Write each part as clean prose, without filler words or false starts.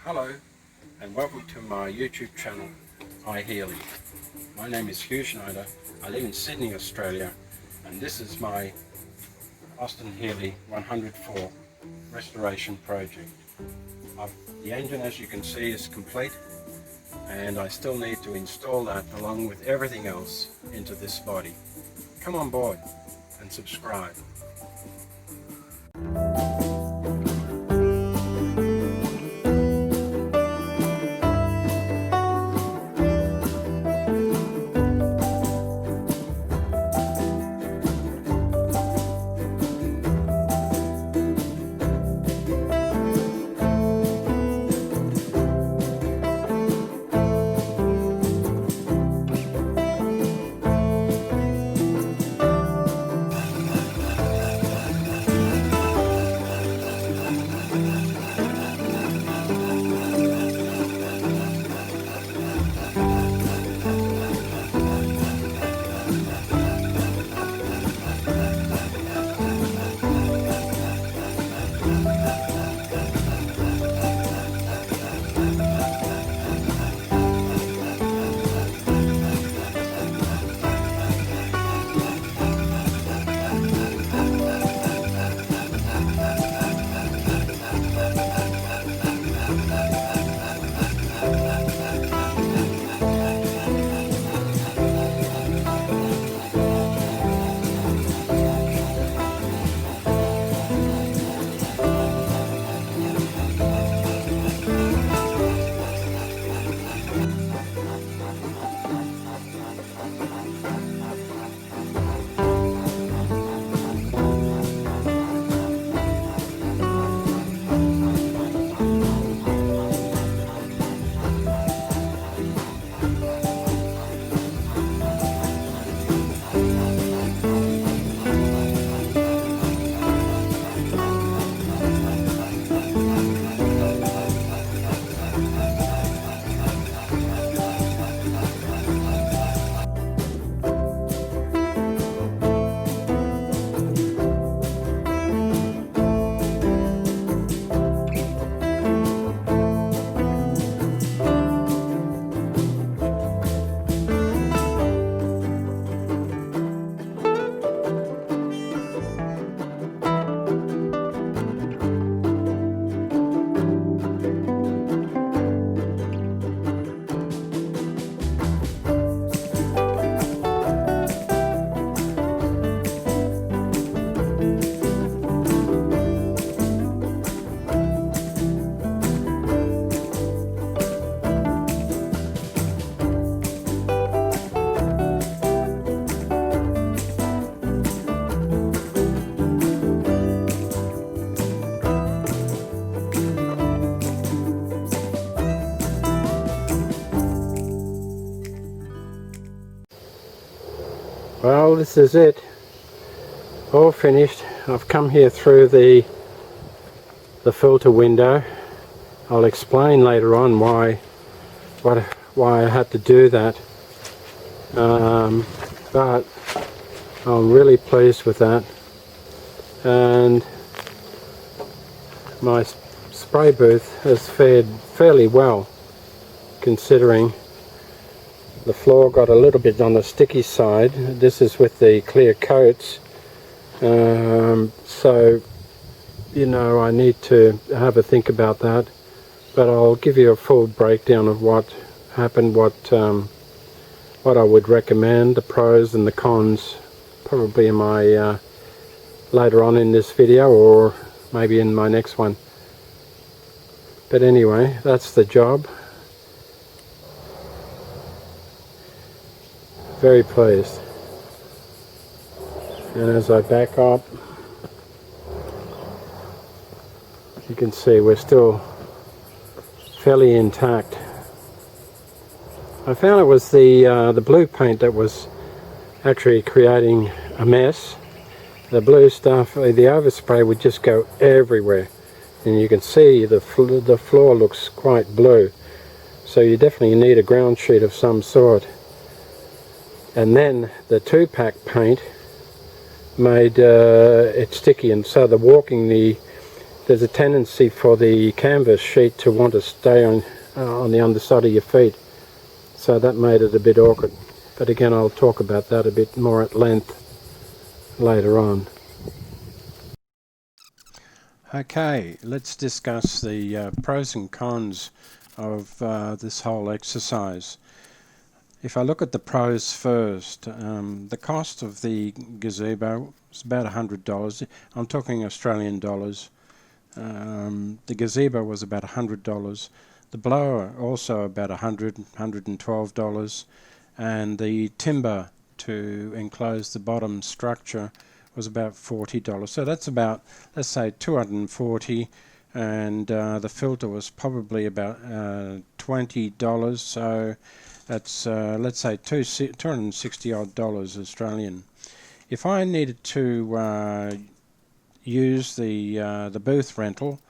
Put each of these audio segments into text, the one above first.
Hello and welcome to my YouTube channel, Healey. My name is Hugh Schneider. I live in Sydney, Australia, and this is my Austin Healey 104 restoration project. The engine, as you can see, is complete, and I still need to install that along with everything else into this body. Come on board and subscribe. Well, this is it, all finished. I've come here through the filter window. I'll explain later on why I had to do that, but I'm really pleased with that. And my spray booth has fared fairly well, considering the floor got a little bit on the sticky side. This is with the clear coats, so you know, I need to have a think about that, but I'll give you a full breakdown of what happened, what I would recommend, the pros and the cons, probably in my later on in this video, or maybe in my next one. But anyway, that's the job. Very pleased. And as I back up, you can see we're still fairly intact. I found it was the blue paint that was actually creating a mess. The blue stuff, the overspray would just go everywhere, and you can see the floor looks quite blue. So you definitely need a ground sheet of some sort. And then the 2-pack paint made it sticky, and so the walking, the there's a tendency for the canvas sheet to want to stay on the underside of your feet, so that made it a bit awkward. But again, I'll talk about that a bit more at length later on. Okay, let's discuss the pros and cons of this whole exercise. If I look at the pros first, the cost of the gazebo is about $100. I'm talking Australian dollars. The gazebo was about $100. The blower also about $112, and the timber to enclose the bottom structure was about $40. So that's about, let's say, $240, and the filter was probably about $20. So that's let's say $260 odd Australian. If I needed to use the booth rental,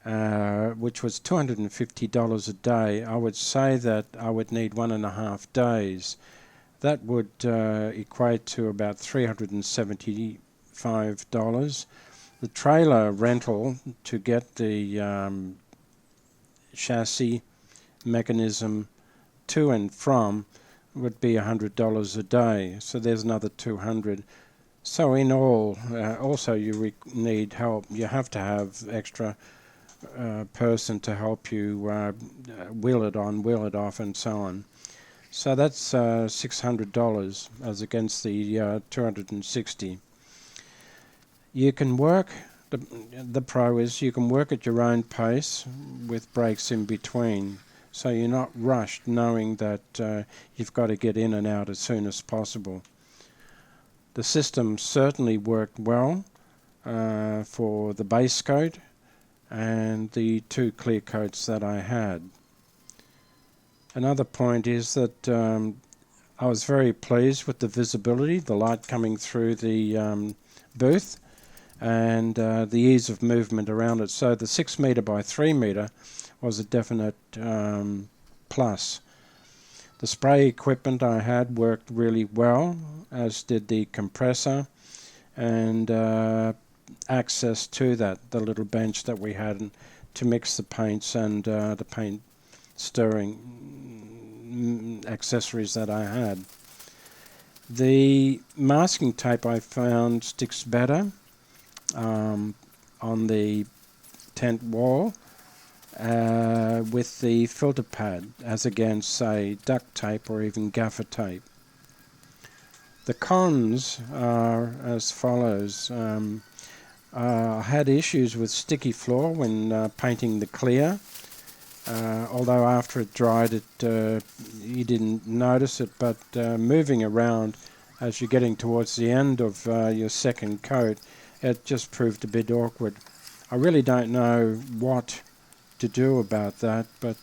which was $250 a day, I would say that I would need 1.5 days. That would equate to about $375. The trailer rental to get the chassis mechanism to and from would be $100 a day, so there's another $200. So in all, also you need help. You have to have extra person to help you wheel it on, wheel it off, and so on. So that's $600 as against the $260. You can work, the pro is you can work at your own pace with breaks in between, so you're not rushed knowing that you've got to get in and out as soon as possible. The system certainly worked well for the base coat and the 2 clear coats that I had. Another point is that I was very pleased with the visibility, the light coming through the booth, and the ease of movement around it. So the 6 metre by 3 metre was a definite plus. The spray equipment I had worked really well, as did the compressor and access to that, the little bench that we had to mix the paints and the paint stirring accessories that I had. The masking tape I found sticks better on the tent wall with the filter pad as against, say, duct tape or even gaffer tape. The cons are as follows. I had issues with sticky floor when painting the clear, although after it dried you didn't notice it, but moving around as you're getting towards the end of your second coat, it just proved a bit awkward. I really don't know what to do about that, but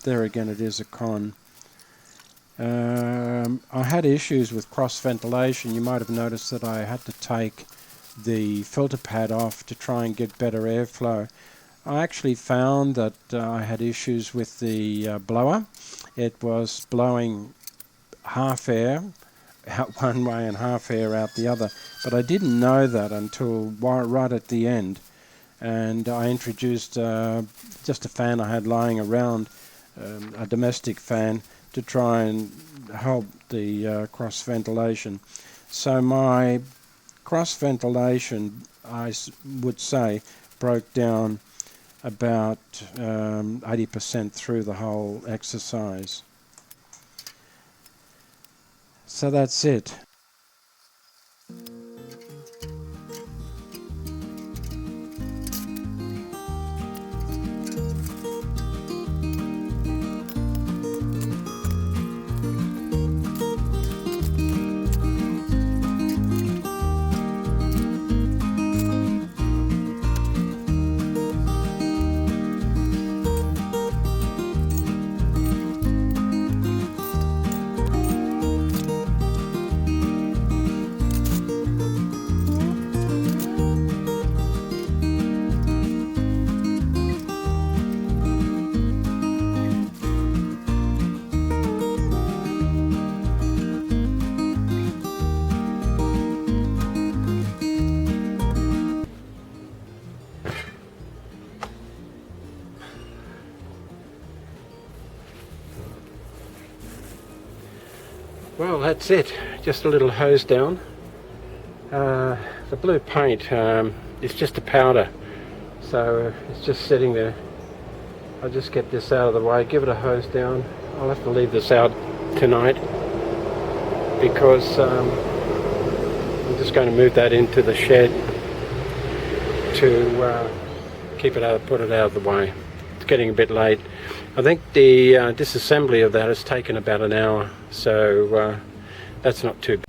there again it is a con. I had issues with cross ventilation. You might have noticed that I had to take the filter pad off to try and get better airflow. I actually found that I had issues with the blower. It was blowing half air out one way and half air out the other, but I didn't know that until right at the end, and I introduced just a fan I had lying around, a domestic fan, to try and help the cross ventilation. So my cross ventilation, I would say, broke down about 80% through the whole exercise. So that's it. Well, that's it. Just a little hose down. The blue paint is just a powder, so it's just sitting there. I'll just get this out of the way, give it a hose down. I'll have to leave this out tonight because I'm just going to move that into the shed to keep it out, put it out of the way. It's getting a bit late. I think the disassembly of that has taken about an hour, so that's not too bad.